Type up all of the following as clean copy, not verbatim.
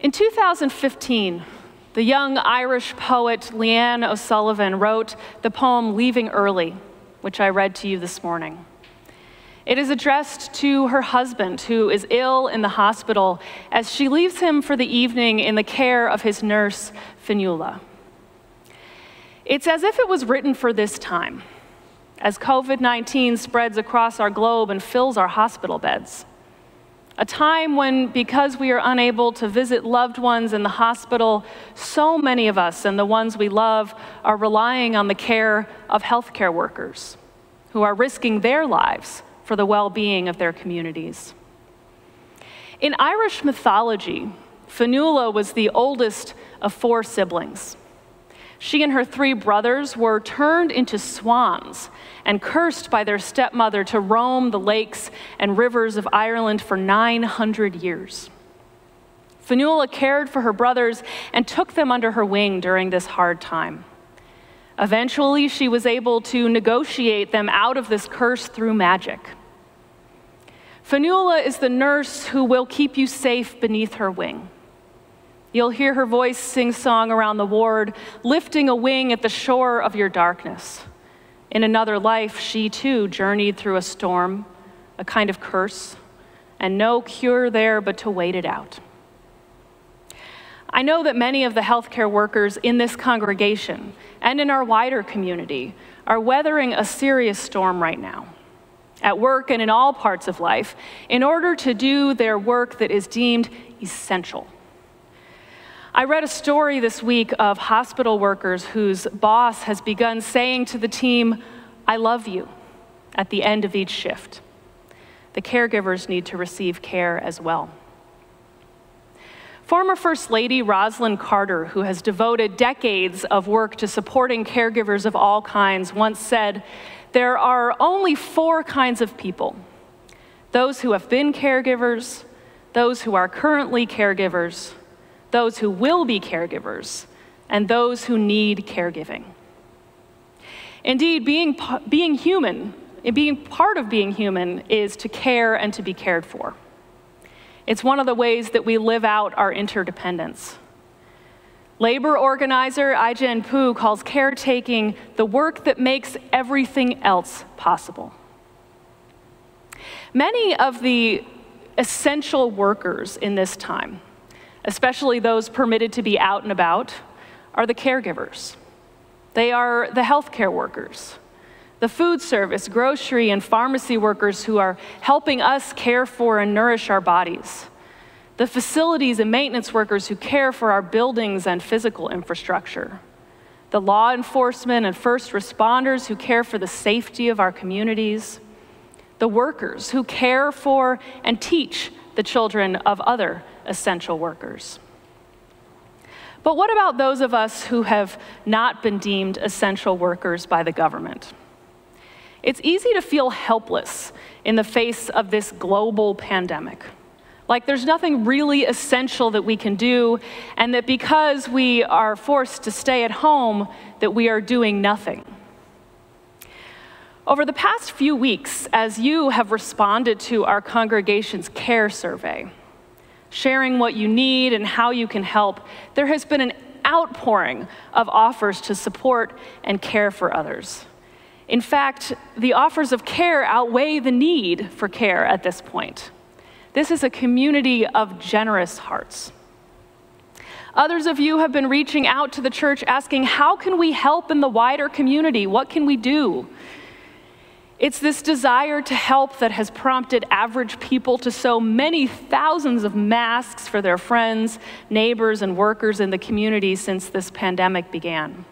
In 2015, the young Irish poet Leanne O'Sullivan wrote the poem Leaving Early, which I read to you this morning. It is addressed to her husband, who is ill in the hospital, as she leaves him for the evening in the care of his nurse, Fionnuala. It's as if it was written for this time, as COVID-19 spreads across our globe and fills our hospital beds. A time when, because we are unable to visit loved ones in the hospital, so many of us and the ones we love are relying on the care of healthcare workers who are risking their lives for the well-being of their communities. In Irish mythology, Fionnuala was the oldest of 4 siblings. She and her 3 brothers were turned into swans and cursed by their stepmother to roam the lakes and rivers of Ireland for 900 years. Fionnuala cared for her brothers and took them under her wing during this hard time. Eventually, she was able to negotiate them out of this curse through magic. Fionnuala is the nurse who will keep you safe beneath her wing. You'll hear her voice sing song around the ward, lifting a wing at the shore of your darkness. In another life, she too journeyed through a storm, a kind of curse, and no cure there but to wait it out. I know that many of the healthcare workers in this congregation and in our wider community are weathering a serious storm right now, at work and in all parts of life, in order to do their work that is deemed essential. I read a story this week of hospital workers whose boss has begun saying to the team, "I love you," at the end of each shift. The caregivers need to receive care as well. Former First Lady Rosalynn Carter, who has devoted decades of work to supporting caregivers of all kinds, once said, "There are only 4 kinds of people: those who have been caregivers, those who are currently caregivers, those who will be caregivers, and those who need caregiving." Indeed, being part of being human is to care and to be cared for. It's one of the ways that we live out our interdependence. Labor organizer Ai-jen Poo calls caretaking the work that makes everything else possible. Many of the essential workers in this time, especially those permitted to be out and about, are the caregivers. They are the healthcare workers, the food service, grocery, and pharmacy workers who are helping us care for and nourish our bodies, the facilities and maintenance workers who care for our buildings and physical infrastructure, the law enforcement and first responders who care for the safety of our communities, the workers who care for and teach the children of other essential workers. But what about those of us who have not been deemed essential workers by the government? It's easy to feel helpless in the face of this global pandemic. Like there's nothing really essential that we can do, and that because we are forced to stay at home, that we are doing nothing. Over the past few weeks, as you have responded to our congregation's care survey, sharing what you need and how you can help, there has been an outpouring of offers to support and care for others. In fact, the offers of care outweigh the need for care at this point. This is a community of generous hearts. Others of you have been reaching out to the church asking, how can we help in the wider community? What can we do? It's this desire to help that has prompted average people to sew many thousands of masks for their friends, neighbors, and workers in the community since this pandemic began.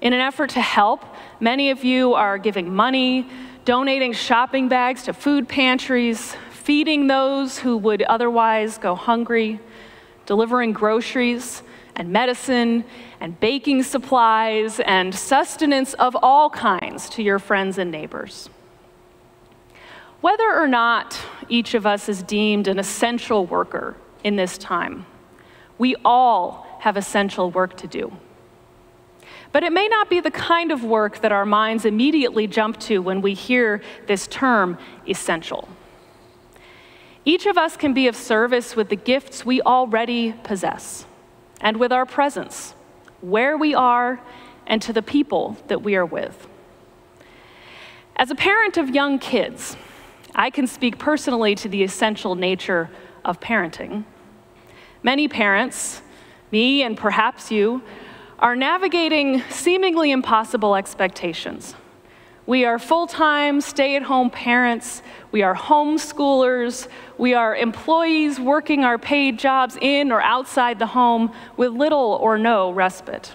In an effort to help, many of you are giving money, donating shopping bags to food pantries, feeding those who would otherwise go hungry, delivering groceries and medicine and baking supplies and sustenance of all kinds to your friends and neighbors. Whether or not each of us is deemed an essential worker in this time, we all have essential work to do. But it may not be the kind of work that our minds immediately jump to when we hear this term, essential. Each of us can be of service with the gifts we already possess and with our presence, where we are, and to the people that we are with. As a parent of young kids, I can speak personally to the essential nature of parenting. Many parents, me and perhaps you, are navigating seemingly impossible expectations. We are full-time, stay-at-home parents. We are homeschoolers. We are employees working our paid jobs in or outside the home with little or no respite.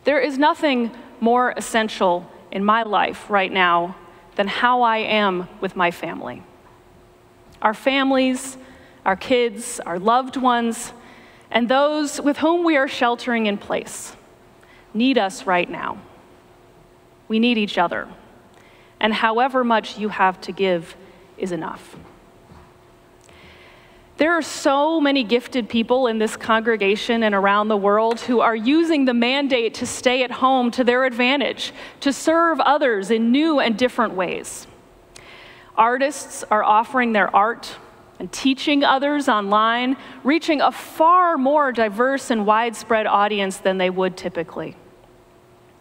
There is nothing more essential in my life right now than how I am with my family. Our families, our kids, our loved ones, and those with whom we are sheltering in place need us right now. We need each other, and however much you have to give is enough. There are so many gifted people in this congregation and around the world who are using the mandate to stay at home to their advantage, to serve others in new and different ways. Artists are offering their art and teaching others online, reaching a far more diverse and widespread audience than they would typically.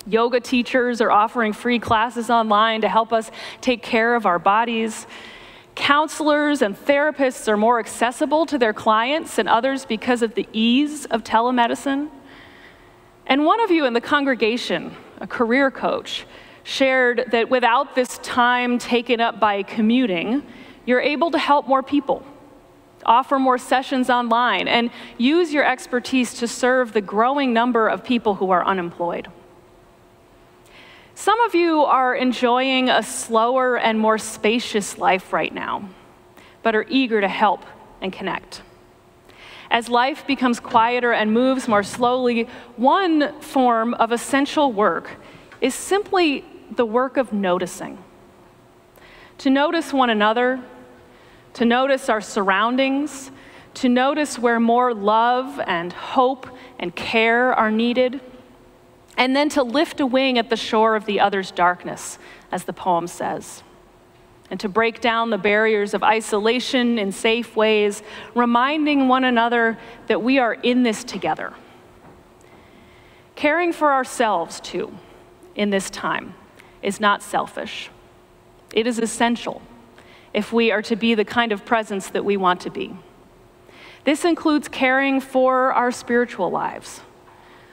Yoga teachers are offering free classes online to help us take care of our bodies. Counselors and therapists are more accessible to their clients and others because of the ease of telemedicine. And one of you in the congregation, a career coach, shared that without this time taken up by commuting, you're able to help more people, offer more sessions online, and use your expertise to serve the growing number of people who are unemployed. Some of you are enjoying a slower and more spacious life right now, but are eager to help and connect. As life becomes quieter and moves more slowly, one form of essential work is simply the work of noticing. To notice one another, to notice our surroundings, to notice where more love and hope and care are needed, and then to lift a wing at the shore of the other's darkness, as the poem says, and to break down the barriers of isolation in safe ways, reminding one another that we are in this together. Caring for ourselves, too, in this time is not selfish. It is essential if we are to be the kind of presence that we want to be. This includes caring for our spiritual lives.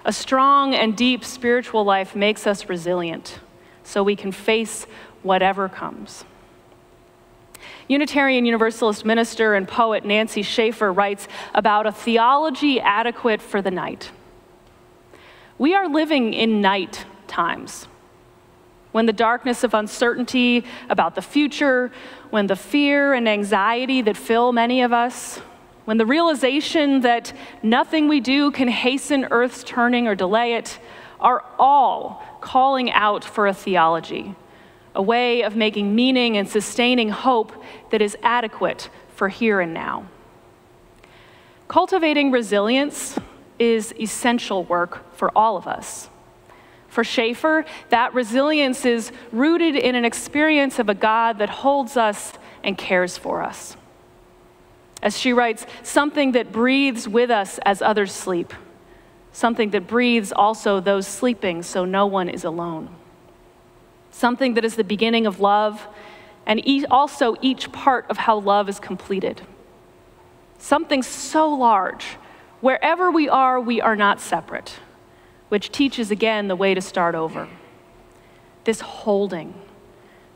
A strong and deep spiritual life makes us resilient, so we can face whatever comes. Unitarian Universalist minister and poet Nancy Schaefer writes about a theology adequate for the night. We are living in night times, when the darkness of uncertainty about the future, when the fear and anxiety that fill many of us, when the realization that nothing we do can hasten Earth's turning or delay it, are all calling out for a theology, a way of making meaning and sustaining hope that is adequate for here and now. Cultivating resilience is essential work for all of us. For Schaefer, that resilience is rooted in an experience of a God that holds us and cares for us. As she writes, something that breathes with us as others sleep, something that breathes also those sleeping so no one is alone. Something that is the beginning of love and also each part of how love is completed. Something so large, wherever we are not separate, which teaches again the way to start over. This holding,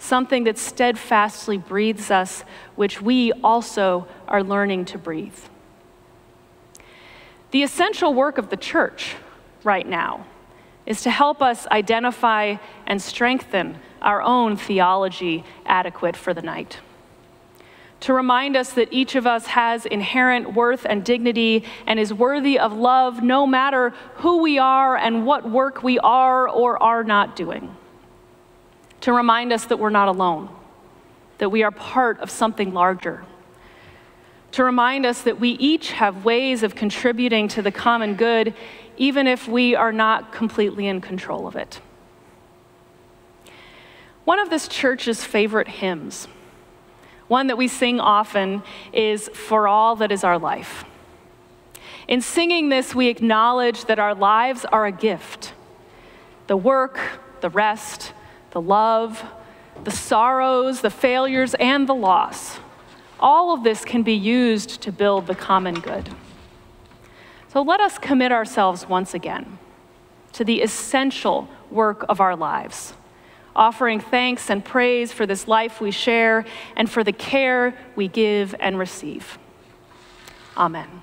something that steadfastly breathes us, which we also are learning to breathe. The essential work of the church right now is to help us identify and strengthen our own theology adequate for the night. To remind us that each of us has inherent worth and dignity and is worthy of love no matter who we are and what work we are or are not doing. To remind us that we're not alone, that we are part of something larger. To remind us that we each have ways of contributing to the common good, even if we are not completely in control of it. One of this church's favorite hymns, One that we sing often is "For All That Is Our Life." In singing this, we acknowledge that our lives are a gift. The work, the rest, the love, the sorrows, the failures, and the loss. All of this can be used to build the common good. So let us commit ourselves once again to the essential work of our lives, offering thanks and praise for this life we share and for the care we give and receive. Amen.